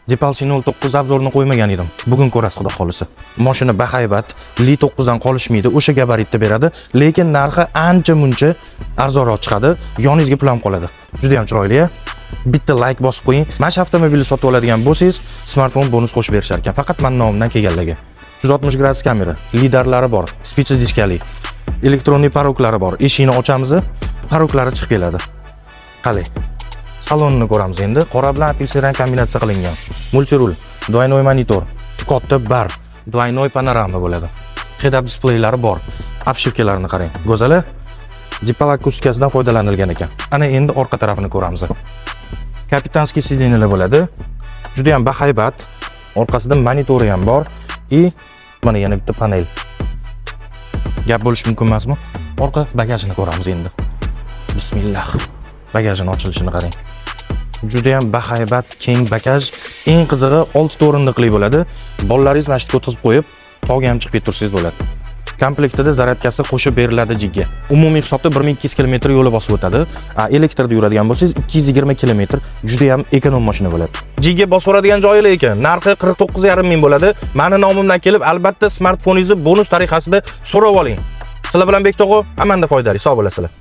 Jeepalsi 09 obzorini qo'ymagan edim. Bugun ko'rasiz xudo xolisa. Mashina bahaybat, Li9 dan qolishmaydi, o'sha gabaritda beradi, lekin narxi ancha-muncha arzonroq chiqadi, yoningizga pul ham qoladi. Juda ham chiroyli-a. Bitta like bosib qo'ying. Mana shu avtomobilni sotib oladigan bo'lsangiz, smartfon bonus qo'shib berishar ekan. Faqat men nomimdan kelganlarga. 160 gradus kamera, lidarlari bor, spitsi diskali, elektronniy paroklari bor. Eshikni ochamiz, paroklari chiqib keladi. Qalay. Salonni ko'ramiz endi. Qora bilan apelsin rang kombinatsiya qilingan. Multirul, двойной monitor, katta bar, двойной panorama bo'ladi. Head-up displeylari bor. Obshivkalarini qarang. Go'zal. Jeepal akustikasidan foydalanilgan ekan. Ana endi orqa tarafini ko'ramiz. Kapitanskiy sideniyalar bo'ladi. Juda ham bahaybat. Orqasida monitori ham bor. Mana yana bitta panel. Gap bo'lishi mumkin emasmi? Orqa bagajini ko'ramiz endi. Bismillah. Bagajning ochilishini qarang. Juda ham bahaybat, keng bagaj. Eng qizig'i 6 o'rindiqli bo'ladi. Bolalaringiz mana shu o'tkazib qo'yib, tog'ga ham chiqib tursangiz bo'ladi. Komplektida zaryadkasi qo'shib beriladi jigga. Umumiy hisobda 1200 km yo'l bosib o'tadi. Elektrda yuradigan bo'lsangiz 220 km juda ham ekonom mashina bo'ladi. Jigga bosib o'radigan joyi lekin narxi 49,5 ming bo'ladi. Meni nomimdan kelib, albatta smartfoningizni bonus tariqasida so'rab oling. Sizlar bilan Bektog'u, amanda foydali, sog' bo'lasizlar.